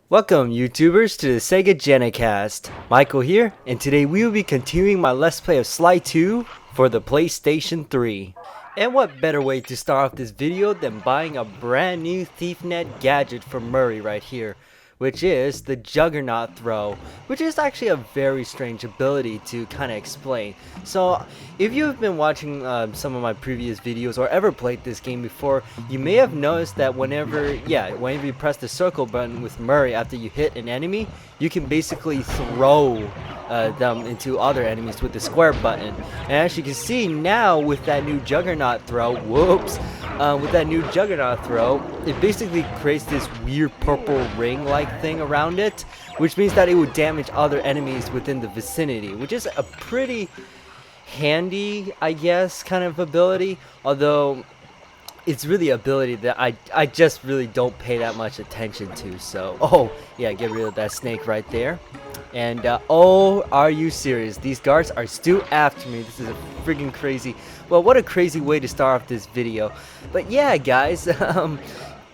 Welcome YouTubers to the Sega Genicast. Michael here, and today we will be continuing my Let's Play of Sly 2 for the PlayStation 3. And what better way to start off this video than buying a brand new ThiefNet gadget from Murray right here, which is the Juggernaut Throw, which is actually a very strange ability to kind of explain. So if you've been watching some of my previous videos or ever played this game before, you may have noticed that whenever you press the circle button with Murray after you hit an enemy, you can basically throw them into other enemies with the square button. And as you can see now with that new Juggernaut Throw, with that new Juggernaut Throw, it basically creates this weird purple ring-like thing around it, which means that it would damage other enemies within the vicinity, which is a pretty handy, I guess, kind of ability, although it's really an ability that I just really don't pay that much attention to. So, oh yeah, get rid of that snake right there. And oh, are you serious? These guards are still after me. This is a freaking crazy, well, what a crazy way to start off this video. But yeah, guys,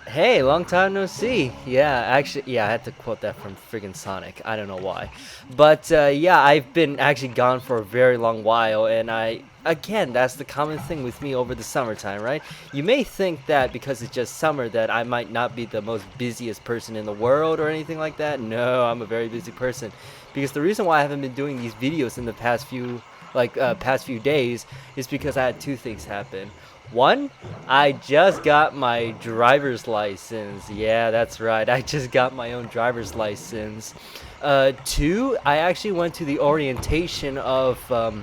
hey, long time no see. Yeah, actually, yeah, I had to quote that from friggin' Sonic. I don't know why. But yeah, I've been actually gone for a very long while, and again, that's the common thing with me over the summertime, right? You may think that because it's just summer that I might not be the most busiest person in the world or anything like that. No, I'm a very busy person. Because the reason why I haven't been doing these videos in the past few days is because I had two things happen. One, I just got my driver's license. Yeah, that's right. I just got my own driver's license. Two, I actually went to the orientation of the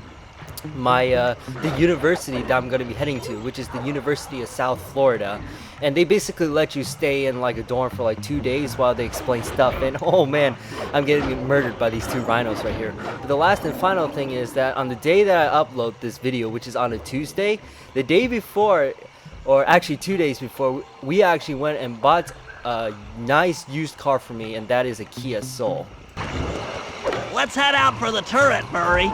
university that I'm going to be heading to, which is the University of South Florida. And they basically let you stay in like a dorm for like 2 days while they explain stuff. And oh man, I'm getting murdered by these two rhinos right here. But the last and final thing is that on the day that I upload this video, which is on a Tuesday, the day before, or actually 2 days before, we actually went and bought a nice used car for me, and that is a Kia Soul. Let's head out for the turret, Murray.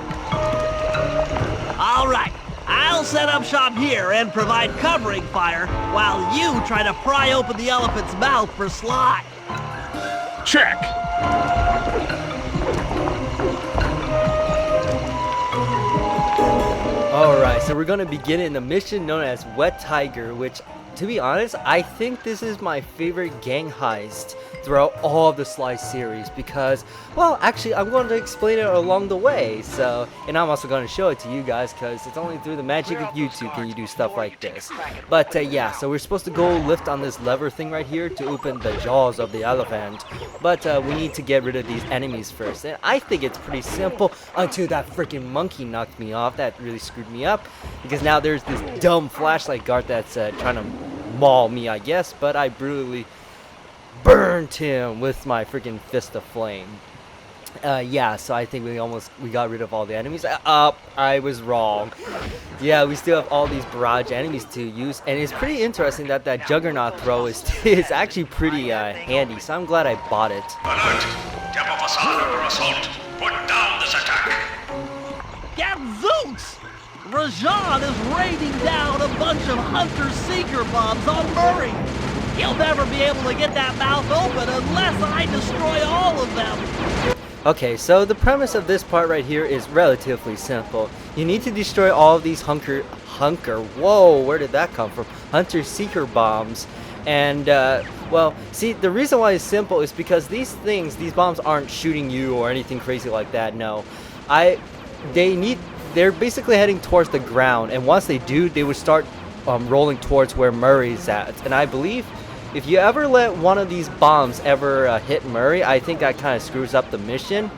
All right, I'll set up shop here and provide covering fire while you try to pry open the elephant's mouth for Sly. Check. Alright, so we're going to begin in a mission known as Wet Tiger, which, to be honest, I think this is my favorite gang heist throughout all of the Sly series because, well, actually, I'm going to explain it along the way, so, and I'm also going to show it to you guys because it's only through the magic of YouTube can you do stuff like this. But, yeah, so we're supposed to go lift on this lever thing right here to open the jaws of the elephant, but we need to get rid of these enemies first, and I think it's pretty simple until that freaking monkey knocked me off. That really screwed me up because now there's this dumb flashlight guard that's trying to maul me, I guess, but I brutally burned him with my freaking fist of flame. Yeah, so I think we got rid of all the enemies. I was wrong. Yeah, we still have all these barrage enemies to use, and it's pretty interesting that that Juggernaut Throw is actually pretty handy, so I'm glad I bought it. Alert! Temple facade under assault. Put down this attack. Gadzooks! Rajan is raining down a bunch of Hunter-Seeker bombs on Murray. He'll never be able to get that mouth open unless I destroy all of them. Okay, so the premise of this part right here is relatively simple. You need to destroy all of these whoa, where did that come from? Hunter-Seeker bombs. And, well, see, the reason why it's simple is because these bombs aren't shooting you or anything crazy like that, no. They're basically heading towards the ground, and once they do, they would start rolling towards where Murray's at. And I believe if you ever let one of these bombs ever hit Murray, I think that kind of screws up the mission.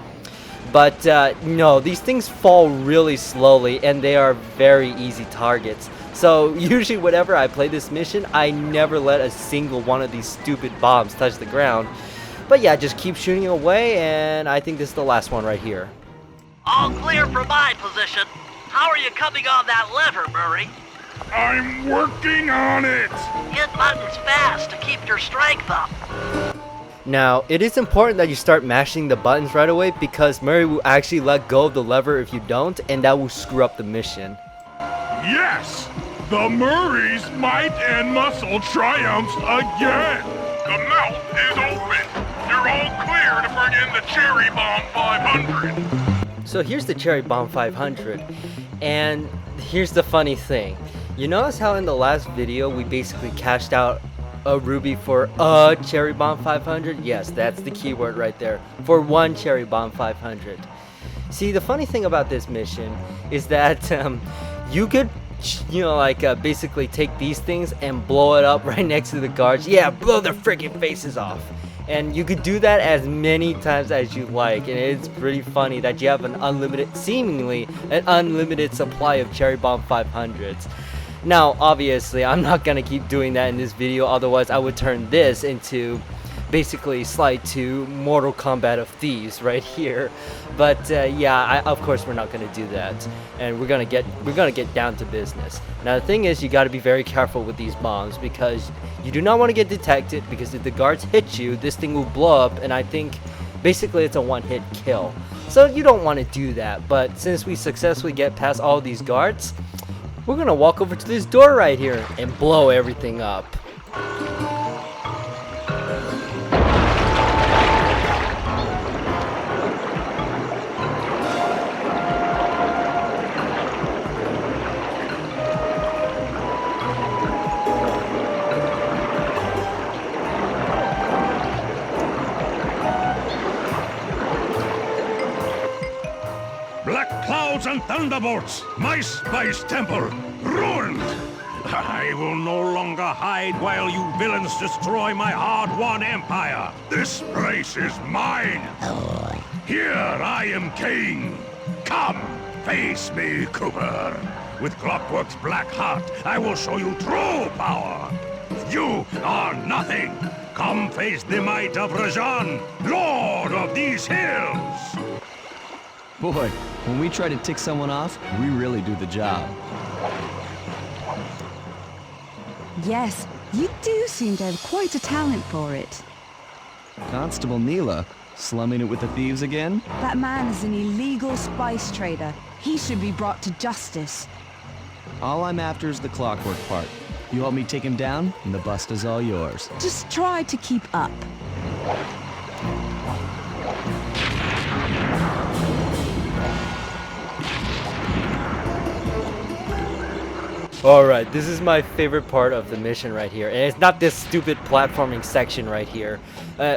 But no, these things fall really slowly, and they are very easy targets. So usually whenever I play this mission, I never let a single one of these stupid bombs touch the ground. But yeah, just keep shooting away, and I think this is the last one right here. All clear for my position. How are you coming on that lever, Murray? I'm working on it. Hit buttons fast to keep your strength up. Now, it is important that you start mashing the buttons right away because Murray will actually let go of the lever if you don't, and that will screw up the mission. Yes! The Murray's might and muscle triumphs again. The mouth is open. You're all in the Cherry Bomb 500. So here's the Cherry Bomb 500, and here's the funny thing. You notice how in the last video we basically cashed out a ruby for a Cherry Bomb 500? Yes, that's the keyword right there. For one Cherry Bomb 500. See, the funny thing about this mission is that you could, basically take these things and blow it up right next to the guards. Yeah, blow their freaking faces off. And you could do that as many times as you like, and it's pretty funny that you have seemingly an unlimited supply of Cherry Bomb 500s. Now, obviously, I'm not gonna keep doing that in this video, otherwise I would turn this into basically Slide 2 Mortal Kombat of Thieves right here. But of course we're not gonna do that, and we're gonna get down to business. Now the thing is, you got to be very careful with these bombs because you do not want to get detected, because if the guards hit you, this thing will blow up, and I think basically it's a one-hit kill. So you don't want to do that. But since we successfully get past all these guards, we're gonna walk over to this door right here and blow everything up. Black clouds and thunderbolts, my spice temple, ruined! I will no longer hide while you villains destroy my hard-won empire. This place is mine. Here I am king. Come, face me, Cooper. With Clockwork's black heart, I will show you true power. You are nothing. Come face the might of Rajan, lord of these hills. Boy, when we try to tick someone off, we really do the job. Yes, you do seem to have quite a talent for it. Constable Neyla, slumming it with the thieves again? That man is an illegal spice trader. He should be brought to justice. All I'm after is the Clockwork part. You help me take him down, and the bust is all yours. Just try to keep up. Alright, this is my favorite part of the mission right here, and it's not this stupid platforming section right here,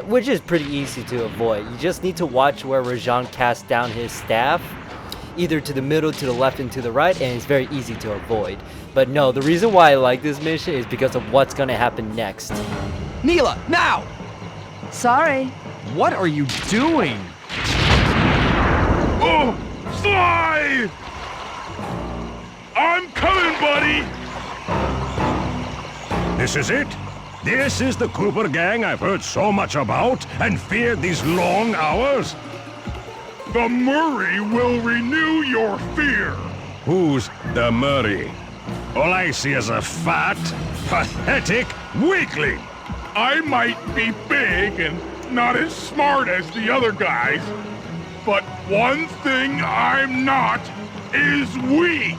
which is pretty easy to avoid. You just need to watch where Rajan casts down his staff, either to the middle, to the left, and to the right, and it's very easy to avoid. But no, the reason why I like this mission is because of what's gonna happen next. Neyla, now! Sorry. What are you doing? Oh, Sly! I'm coming, buddy! This is it? This is the Cooper gang I've heard so much about and feared these long hours? The Murray will renew your fear. Who's the Murray? All I see is a fat, pathetic weakling. I might be big and not as smart as the other guys, but one thing I'm not is weak.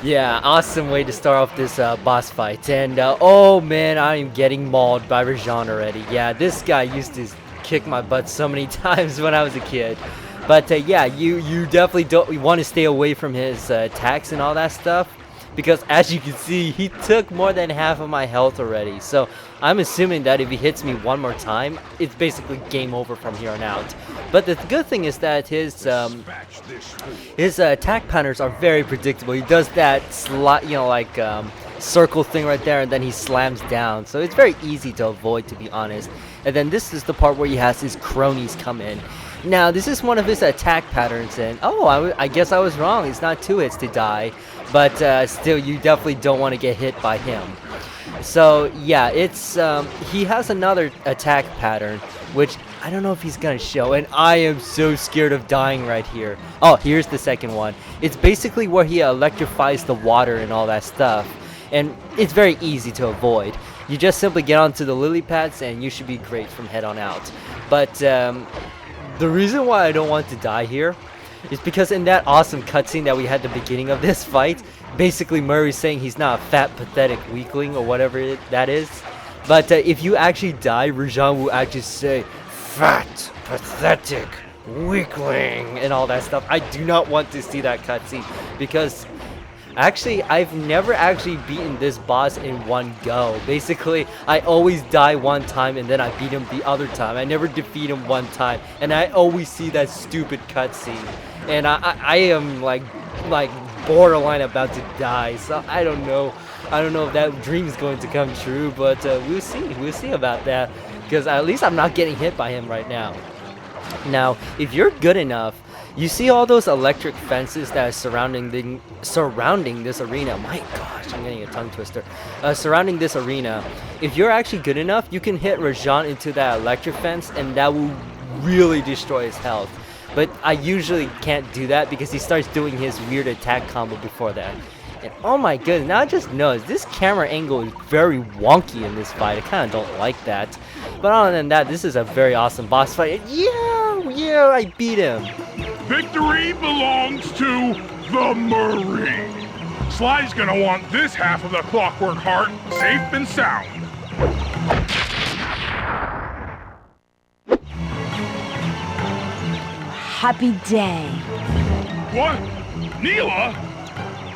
Yeah, awesome way to start off this boss fight. And oh man, I am getting mauled by Rajan already. Yeah, this guy used to kick my butt so many times when I was a kid. But yeah, you definitely don't want to stay away from his attacks and all that stuff, because as you can see, he took more than half of my health already. So I'm assuming that if he hits me one more time, it's basically game over from here on out. But the good thing is that his attack patterns are very predictable. He does that circle thing right there, and then he slams down. So it's very easy to avoid, to be honest. And then this is the part where he has his cronies come in. Now, this is one of his attack patterns, and I guess I was wrong. It's not 2 hits to die, but still, you definitely don't want to get hit by him. So yeah, it's he has another attack pattern, which I don't know if he's gonna show, and I am so scared of dying right here. Oh, here's the second one. It's basically where he electrifies the water and all that stuff, and it's very easy to avoid. You just simply get onto the lily pads, and you should be great from head on out. But the reason why I don't want to die here is because in that awesome cutscene that we had at the beginning of this fight, basically Murray's saying he's not a fat, pathetic weakling or whatever that is. But if you actually die, Rajan will actually say, fat, pathetic weakling, and all that stuff. I do not want to see that cutscene because actually I've never actually beaten this boss in one go. Basically, I always die one time and then I beat him the other time. I never defeat him one time, and I always see that stupid cutscene, and I am like borderline about to die. So I don't know if that dream is going to come true, but we'll see about that, because at least I'm not getting hit by him right now. Now, if you're good enough, you see all those electric fences that are surrounding this arena. My gosh, I'm getting a tongue twister. Surrounding this arena, if you're actually good enough, you can hit Rajan into that electric fence, and that will really destroy his health. But I usually can't do that because he starts doing his weird attack combo before that. And oh my goodness, now I just noticed this camera angle is very wonky in this fight. I kind of don't like that. But other than that, this is a very awesome boss fight. And yeah, I beat him. Victory belongs to the Murray. Sly's gonna want this half of the Clockwork Heart safe and sound. Happy day. What? Neyla?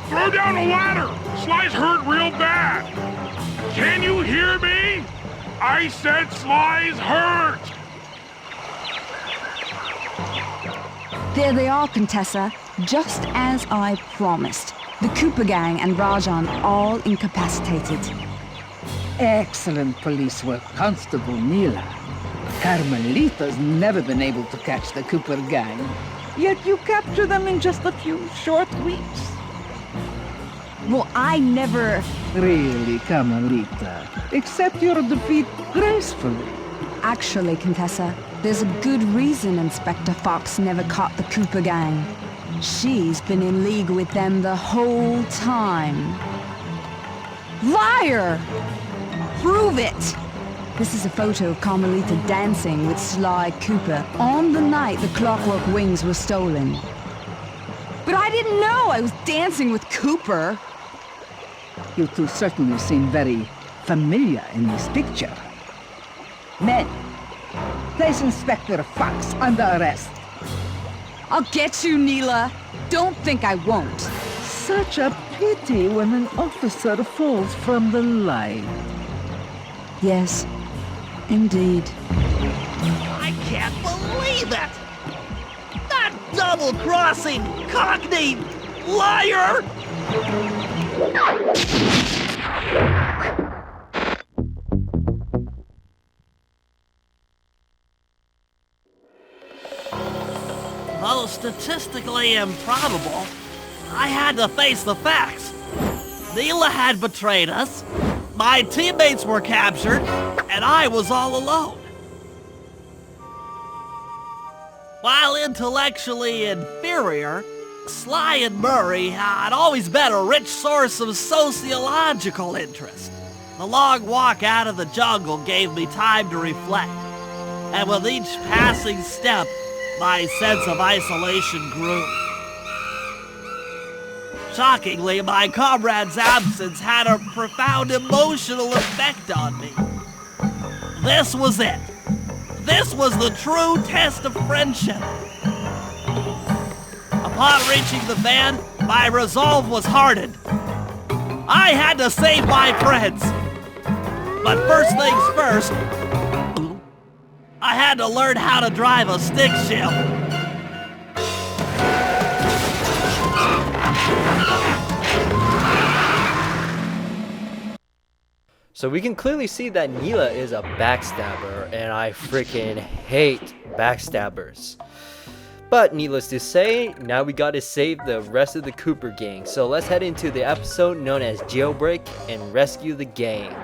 Throw down a ladder! Sly's hurt real bad! Can you hear me? I said Sly's hurt! There they are, Contessa, just as I promised. The Cooper gang and Rajan all incapacitated. Excellent police work, Constable Neyla. Carmelita's never been able to catch the Cooper gang, yet you capture them in just a few short weeks. Well, I never... Really, Carmelita, accept your defeat gracefully. Actually, Contessa, there's a good reason Inspector Fox never caught the Cooper gang. She's been in league with them the whole time. Liar! Prove it! This is a photo of Carmelita dancing with Sly Cooper on the night the Clockwork Wings were stolen. But I didn't know I was dancing with Cooper. You two certainly seem very familiar in this picture. Men, place Inspector Fox under arrest. I'll get you, Neyla. Don't think I won't. Such a pity when an officer falls from the light. Yes, indeed. I can't believe it! That double-crossing, cockney liar! Though statistically improbable, I had to face the facts. Neyla had betrayed us, my teammates were captured, and I was all alone. While intellectually inferior, Sly and Murray had always been a rich source of sociological interest. The long walk out of the jungle gave me time to reflect, and with each passing step, my sense of isolation grew. Shockingly, my comrade's absence had a profound emotional effect on me. This was it. This was the true test of friendship. Upon reaching the van, my resolve was hardened. I had to save my friends. But first things first, I had to learn how to drive a stick shift. So we can clearly see that Neyla is a backstabber, and I freaking hate backstabbers. But needless to say, now we gotta save the rest of the Cooper gang. So let's head into the episode known as Jailbreak and rescue the gang.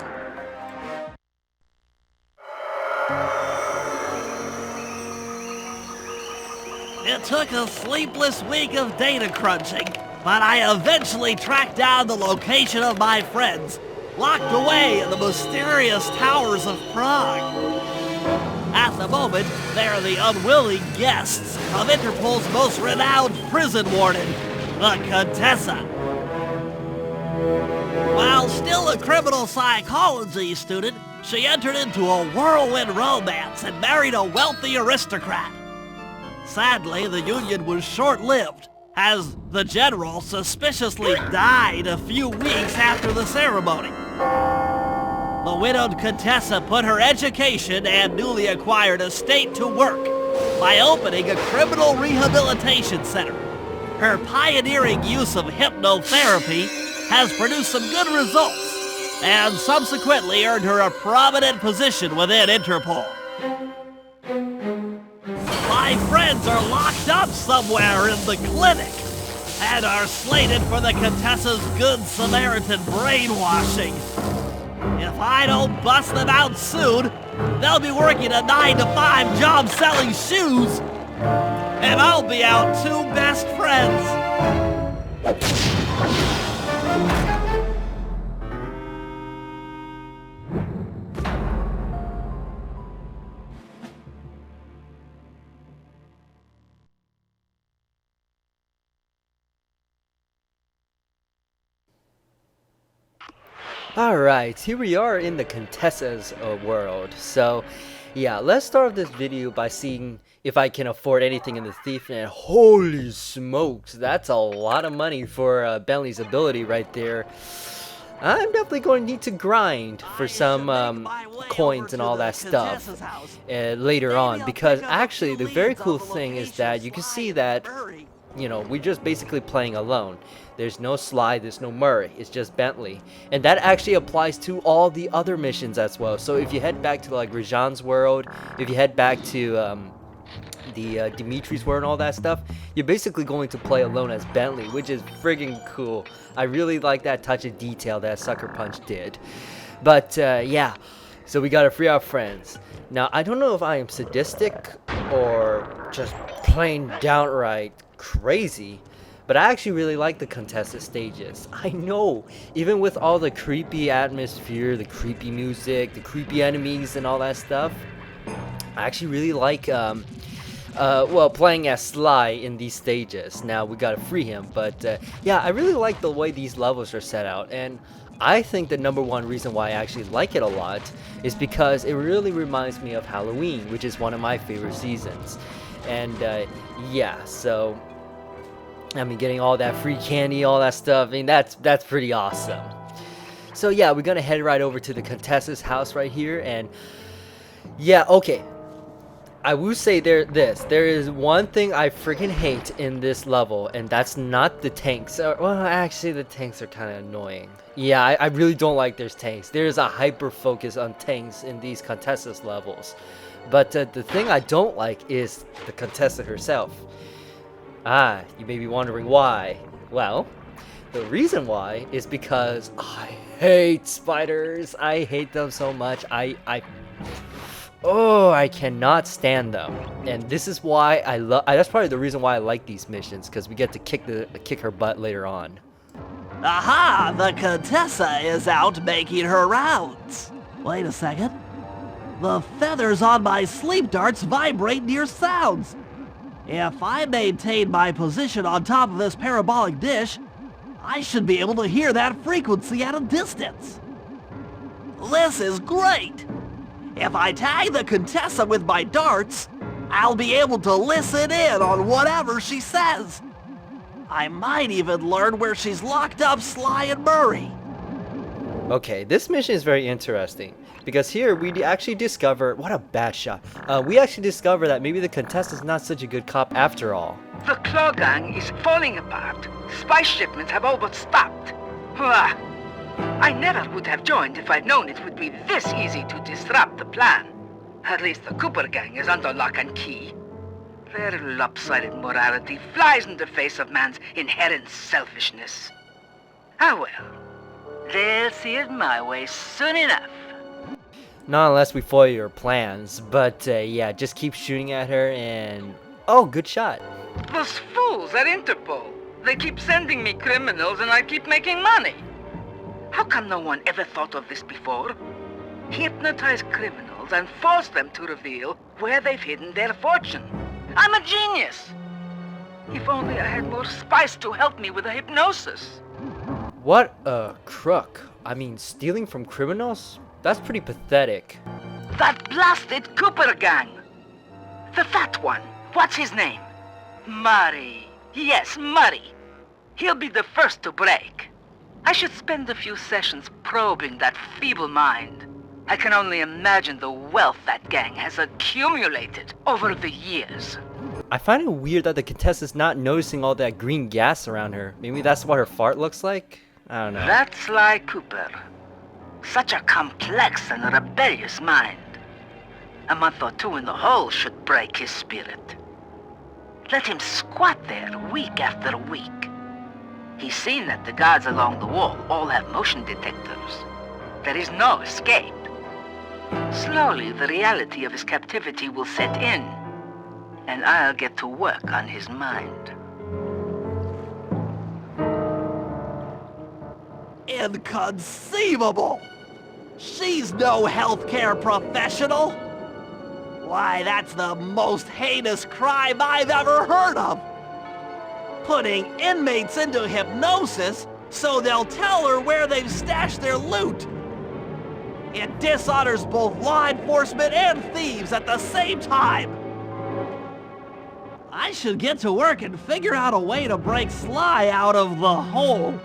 It took a sleepless week of data crunching, but I eventually tracked down the location of my friends, locked away in the mysterious towers of Prague. At the moment, they are the unwilling guests of Interpol's most renowned prison warden, the Contessa. While still a criminal psychology student, she entered into a whirlwind romance and married a wealthy aristocrat. Sadly, the union was short-lived, as the general suspiciously died a few weeks after the ceremony. The widowed Contessa put her education and newly acquired estate to work by opening a criminal rehabilitation center. Her pioneering use of hypnotherapy has produced some good results, and subsequently earned her a prominent position within Interpol. My friends are locked up somewhere in the clinic, and are slated for the Contessa's Good Samaritan brainwashing. If I don't bust them out soon, they'll be working a 9-to-5 job selling shoes, and I'll be out two best friends. Alright, here we are in the Contessa's World. So, yeah, let's start off this video by seeing if I can afford anything in the Thief. And holy smokes, that's a lot of money for Bentley's ability right there. I'm definitely going to need to grind for some coins and all that stuff later on. Because actually, the very cool thing is that you can see that, you know, we're just basically playing alone. There's no Sly, there's no Murray, it's just Bentley. And that actually applies to all the other missions as well. So if you head back to like Rajan's world, if you head back to the Dimitri's world and all that stuff, you're basically going to play alone as Bentley, which is friggin' cool. I really like that touch of detail that Sucker Punch did. But yeah, so we gotta free our friends. Now, I don't know if I am sadistic or just plain downright crazy, but I actually really like the Contessa stages. I know, even with all the creepy atmosphere, the creepy music, the creepy enemies and all that stuff, I actually really like, well, playing as Sly in these stages. Now, we gotta free him, but yeah, I really like the way these levels are set out, and I think the #1 reason why I actually like it a lot is because it really reminds me of Halloween, which is one of my favorite seasons. And yeah, so I mean, getting all that free candy, all that stuff, I mean, that's pretty awesome. So yeah, we're gonna head right over to the Contessa's house right here, and yeah, okay. I will say there is one thing I freaking hate in this level, and that's not the tanks. Well, actually, the tanks are kind of annoying. Yeah, I really don't like there's tanks. There's a hyper focus on tanks in these Contessa's levels. But the thing I don't like is the Contessa herself. Ah, you may be wondering why. Well, the reason why is because I hate spiders. I hate them so much. Oh, I cannot stand them. And this is why I love. That's probably the reason why I like these missions, because we get to kick her butt later on. Aha! The Contessa is out making her rounds. Wait a second. The feathers on my sleep darts vibrate near sounds. If I maintain my position on top of this parabolic dish, I should be able to hear that frequency at a distance. This is great! If I tag the Contessa with my darts, I'll be able to listen in on whatever she says. I might even learn where she's locked up Sly and Murray. Okay, this mission is very interesting, because here we actually discover, what a bad shot, we actually discover that maybe the Contessa's not such a good cop after all. The Claw Gang is falling apart. Spice shipments have all but stopped. Ah, I never would have joined if I'd known it would be this easy to disrupt the plan. At least the Cooper Gang is under lock and key. Their lopsided morality flies in the face of man's inherent selfishness. Ah well. They'll see it my way soon enough. Not unless we foil your plans, but yeah, just keep shooting at her and... Oh, good shot. Those fools at Interpol. They keep sending me criminals and I keep making money. How come no one ever thought of this before? Hypnotize criminals and force them to reveal where they've hidden their fortune. I'm a genius. If only I had more spice to help me with the hypnosis. What a crook. I mean, stealing from criminals? That's pretty pathetic. That blasted Cooper gang. The fat one. What's his name? Murray. Yes, Murray. He'll be the first to break. I should spend a few sessions probing that feeble mind. I can only imagine the wealth that gang has accumulated over the years. I find it weird that the Contessa's not noticing all that green gas around her. Maybe that's what her fart looks like? I don't know. That's Sly Cooper. Such a complex and rebellious mind. A month or two in the hole should break his spirit. Let him squat there week after week. He's seen that the guards along the wall all have motion detectors. There is no escape. Slowly, the reality of his captivity will set in, and I'll get to work on his mind. Inconceivable! She's no healthcare professional! Why, that's the most heinous crime I've ever heard of! Putting inmates into hypnosis so they'll tell her where they've stashed their loot! It dishonors both law enforcement and thieves at the same time! I should get to work and figure out a way to break Sly out of the hole.